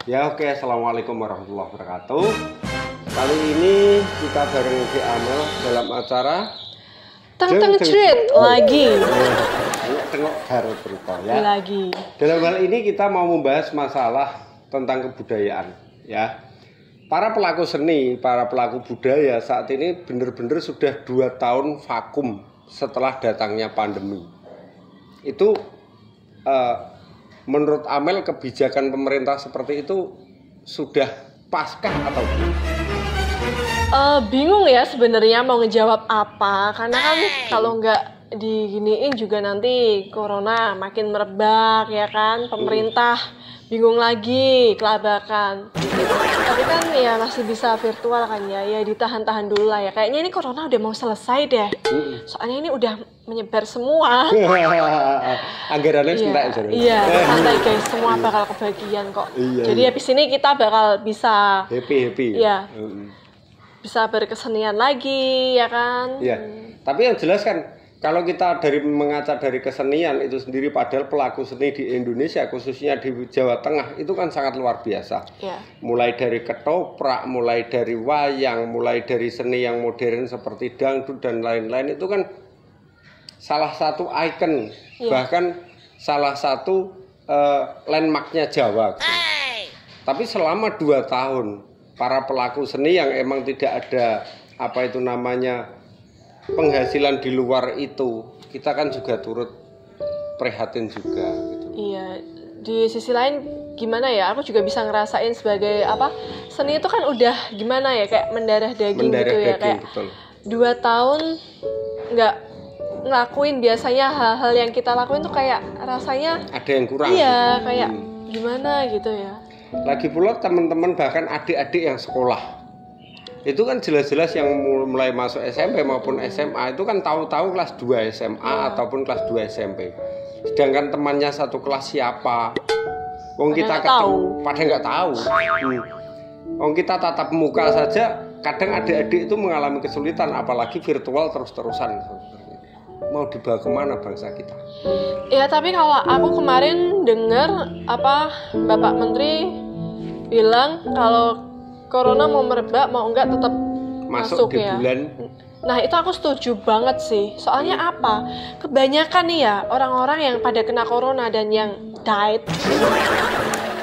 Ya oke, Assalamualaikum warahmatullahi wabarakatuh. Kali ini kita bareng Ki Amel dalam acara Teng Treat lagi. Tengok baru berita ya. Lagi. Dalam hal ini kita mau membahas masalah tentang kebudayaan ya. Para pelaku seni, para pelaku budaya saat ini benar-benar sudah 2 tahun vakum setelah datangnya pandemi. Itu menurut Amel kebijakan pemerintah seperti itu sudah paskah atau belum? Bingung ya sebenarnya mau ngejawab apa, karena kan kalau nggak diginiin juga nanti corona makin merebak ya kan, pemerintah bingung lagi, kelabakan. Tapi kan ya masih bisa virtual kan ya ditahan-tahan dulu lah ya. Kayaknya ini corona udah mau selesai deh, soalnya ini udah menyebar semua. Anggarannya santai. Iya, santai guys, semua bakal kebagian kok. Jadi habis ini kita bakal bisa happy. Iya. Bisa berkesenian lagi ya kan. Iya. Tapi yang jelas kan kalau kita mengaca dari kesenian itu sendiri, padahal pelaku seni di Indonesia khususnya di Jawa Tengah itu kan sangat luar biasa. Yeah. Mulai dari ketoprak, mulai dari wayang, mulai dari seni yang modern seperti dangdut dan lain-lain, itu kan salah satu ikon, bahkan salah satu landmarknya Jawa. Tapi selama 2 tahun para pelaku seni yang emang tidak ada penghasilan di luar itu, kita kan juga turut prihatin juga gitu. Iya, di sisi lain gimana ya, aku juga bisa ngerasain sebagai seni itu kan udah gimana ya, kayak mendarah daging gitu ya, kayak betul. 2 tahun nggak ngelakuin biasanya hal-hal yang kita lakuin tuh kayak rasanya ada yang kurang. Iya, kayak gimana gitu ya. Lagi pula teman-teman bahkan adik-adik yang sekolah itu kan jelas-jelas yang mulai masuk SMP maupun SMA itu kan tahu-tahu kelas 2 SMA ataupun kelas 2 SMP. Sedangkan temannya satu kelas siapa? Wong kita ketemu pada nggak tahu. Wong kita tatap muka saja kadang adik-adik itu mengalami kesulitan, apalagi virtual terus-terusan. Mau dibawa kemana bangsa kita? Ya tapi kalau aku kemarin dengar Bapak Menteri bilang kalau corona mau merebak mau enggak tetap masuk di ya. Bulan. Nah itu aku setuju banget sih. Soalnya apa? Kebanyakan nih ya orang-orang yang pada kena corona dan yang died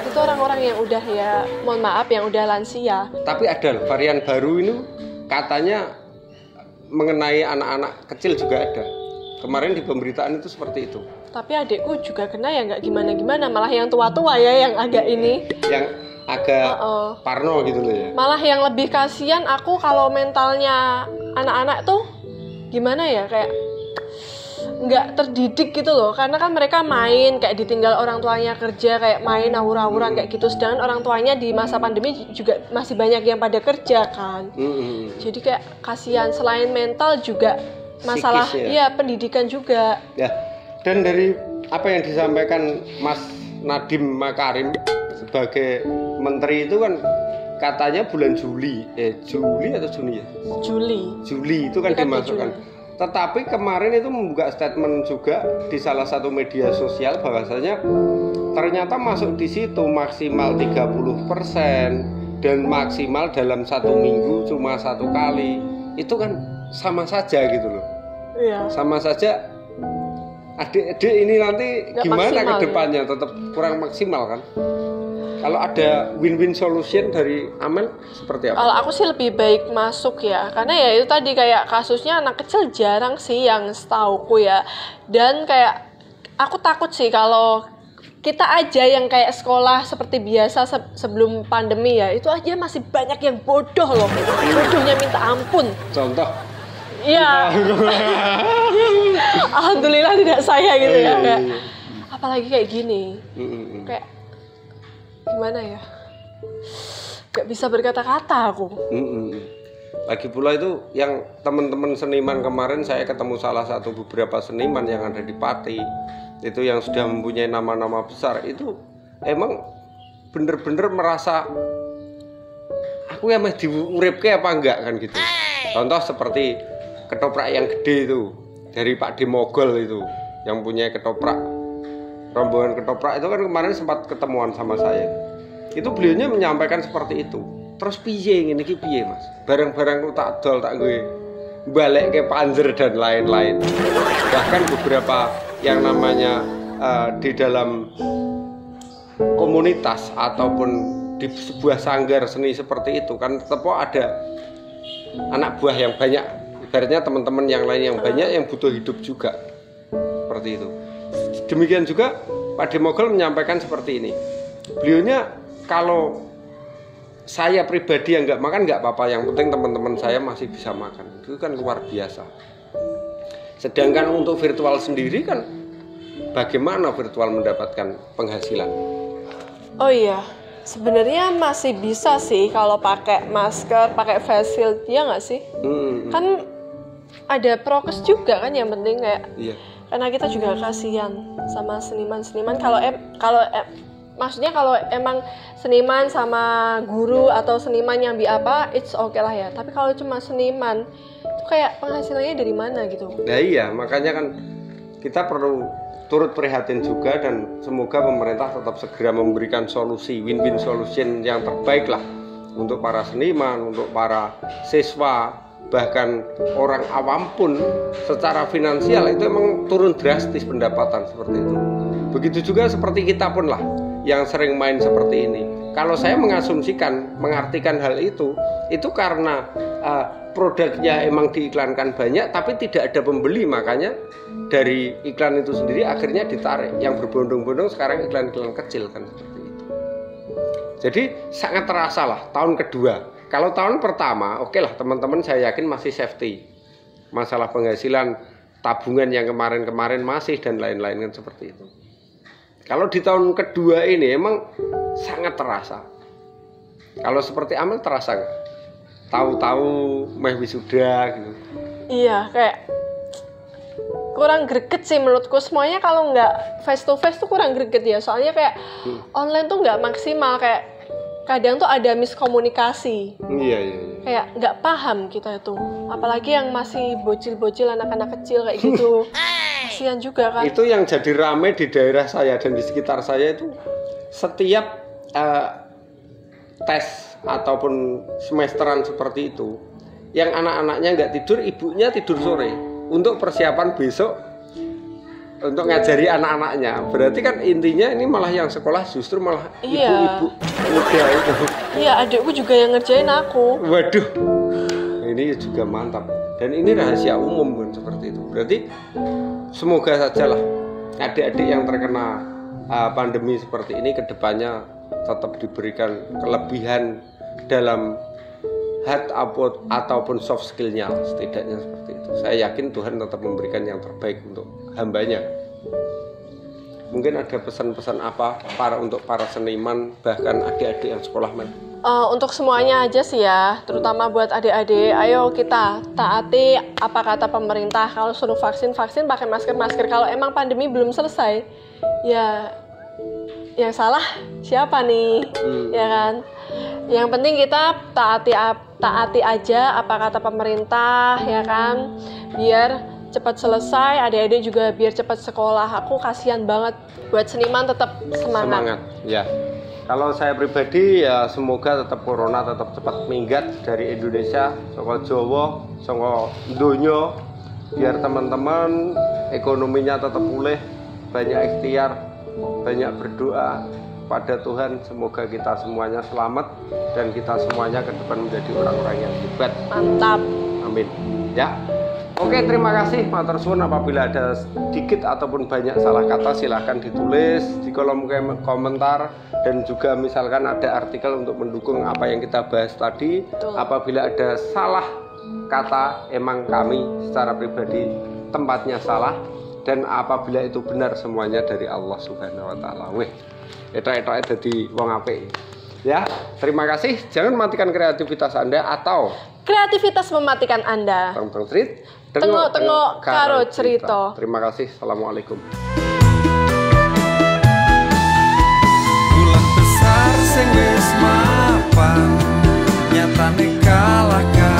itu orang-orang yang udah ya, mohon maaf, yang udah lansia. Tapi ada varian baru ini katanya mengenai anak-anak kecil juga ada. Kemarin di pemberitaan itu seperti itu. Tapi adikku juga kena ya nggak gimana-gimana, malah yang tua-tua ya yang agak ini. Yang agak parno gitu loh ya. Malah yang lebih kasihan aku kalau mentalnya anak-anak tuh gimana ya, kayak nggak terdidik gitu loh, karena kan mereka main kayak ditinggal orang tuanya kerja, kayak main awur-awuran kayak gitu, sedangkan orang tuanya di masa pandemi juga masih banyak yang pada kerja kan. Jadi kayak kasihan, selain mental juga masalah pendidikan juga ya. Dan dari apa yang disampaikan Mas Nadiem Makarim sebagai menteri itu kan katanya bulan Juli atau Juni ya? Juli itu kan dimasukkan. Tetapi kemarin itu membuka statement juga di salah satu media sosial bahwasanya ternyata masuk di situ maksimal 30% dan maksimal dalam 1 minggu cuma 1 kali. Itu kan sama saja gitu loh. Iya. Sama saja adik-adik ini nanti gak gimana ke depannya ya? Tetap kurang maksimal kan? Kalau ada win-win solution dari Amel seperti apa? Kalau aku sih lebih baik masuk ya, karena ya itu tadi kayak kasusnya anak kecil jarang sih yang setauku ya. Dan kayak aku takut sih kalau kita aja yang kayak sekolah seperti biasa sebelum pandemi ya, itu aja masih banyak yang bodoh loh. Bodohnya minta ampun. Contoh? Iya. Alhamdulillah tidak saya gitu ya. Kayak, apalagi kayak gini. Kayak gimana ya? Gak bisa berkata-kata aku. Lagi pula itu yang teman-teman seniman kemarin saya ketemu salah satu beberapa seniman yang ada di Pati. Itu yang sudah mempunyai nama-nama besar, itu emang bener-bener merasa aku yang mah diuripke apa enggak kan gitu. Contoh seperti ketoprak yang gede itu dari Pak Dimogol itu yang punya ketoprak, rombongan ketoprak itu kan kemarin sempat ketemuan sama saya. Itu beliaunya menyampaikan seperti itu. Terus piye ngene iki piye, Mas? Barang-barang ku tak dol tak gue balik ke panzer dan lain-lain. Bahkan beberapa yang namanya di dalam komunitas ataupun di sebuah sanggar seni seperti itu kan tetap ada anak buah yang banyak, ibaratnya teman-teman yang lain yang banyak yang butuh hidup juga seperti itu. Demikian juga Pak Demogel menyampaikan seperti ini. Beliaunya kalau saya pribadi yang nggak makan nggak apa-apa, yang penting teman-teman saya masih bisa makan, itu kan luar biasa. Sedangkan untuk virtual sendiri kan bagaimana virtual mendapatkan penghasilan? Oh iya, sebenarnya masih bisa sih kalau pakai masker, pakai face shield, ya nggak sih? Kan ada prokes juga kan, yang penting kayak. Iya. Karena kita juga kasihan sama seniman-seniman. Maksudnya kalau emang seniman sama guru atau seniman yang apa, it's okay lah ya. Tapi kalau cuma seniman, itu kayak penghasilannya dari mana gitu? Nah iya, makanya kan kita perlu turut prihatin juga, dan semoga pemerintah tetap segera memberikan solusi, win-win solution yang terbaik lah untuk para seniman, untuk para siswa, bahkan orang awam pun secara finansial itu emang turun drastis pendapatan seperti itu. Begitu juga seperti kita pun lah yang sering main seperti ini. Kalau saya mengartikan hal itu karena produknya emang diiklankan banyak tapi tidak ada pembeli, makanya dari iklan itu sendiri akhirnya ditarik. Yang berbondong-bondong sekarang iklan-iklan kecil kan seperti itu. Jadi sangat terasa lah tahun kedua. Kalau tahun pertama oke lah, teman-teman saya yakin masih safety. Masalah penghasilan, tabungan yang kemarin-kemarin masih dan lain-lain kan seperti itu. Kalau di tahun kedua ini emang sangat terasa. Kalau seperti Amel terasa nggak? Tahu-tahu meh wisuda gitu. Iya, kayak kurang greget sih menurutku. Semuanya kalau nggak face to face tuh kurang greget ya. Soalnya kayak online tuh nggak maksimal, kayak kadang tuh ada miskomunikasi. Iya. Kayak nggak paham kita itu. Apalagi yang masih bocil-bocil, anak-anak kecil kayak gitu. Kasian juga kan. Itu yang jadi rame di daerah saya dan di sekitar saya itu setiap tes ataupun semesteran seperti itu, yang anak-anaknya nggak tidur, ibunya tidur sore untuk persiapan besok untuk ngajari anak-anaknya. Berarti kan intinya ini malah yang sekolah justru malah ibu-ibu muda itu. Iya, adikku juga yang ngerjain aku. Waduh, ini juga mantap. Dan ini rahasia umum kan seperti itu. Berarti semoga sajalah adik-adik yang terkena pandemi seperti ini kedepannya tetap diberikan kelebihan dalam hard ataupun soft skillnya, setidaknya seperti itu. Saya yakin Tuhan tetap memberikan yang terbaik untuk hambanya. Mungkin ada pesan-pesan apa untuk para seniman, bahkan adik-adik yang sekolah men? Untuk semuanya aja sih ya, terutama buat adik-adik. Ayo kita taati apa kata pemerintah. Kalau suruh vaksin, pakai masker. Kalau emang pandemi belum selesai, ya yang salah siapa nih? Ya kan? Yang penting kita taati aja apa kata pemerintah, ya kan? Biar cepat selesai, adik-adik juga biar cepat sekolah. Aku kasihan banget, buat seniman tetap semangat. Ya. Kalau saya pribadi ya semoga tetap corona tetap cepat minggat dari Indonesia, saka Jawa, saka donya, biar teman-teman ekonominya tetap pulih, banyak ikhtiar, banyak berdoa pada Tuhan, semoga kita semuanya selamat dan kita semuanya ke depan menjadi orang-orang yang hebat. Mantap. Amin. Ya. Oke, terima kasih matur suwun. Apabila ada sedikit ataupun banyak salah kata silahkan ditulis di kolom komentar, dan juga misalkan ada artikel untuk mendukung apa yang kita bahas tadi. Betul. Apabila ada salah kata, emang kami secara pribadi tempatnya salah, dan apabila itu benar semuanya dari Allah Subhanahu wa taala. Weh, etok-etok dadi wong apik. Ya, terima kasih. Jangan matikan kreativitas Anda atau kreativitas mematikan Anda. Tengok-tengok karo cerita. Terima kasih. Assalamualaikum. Bulan besar sing wis mapan nyatane kalahkan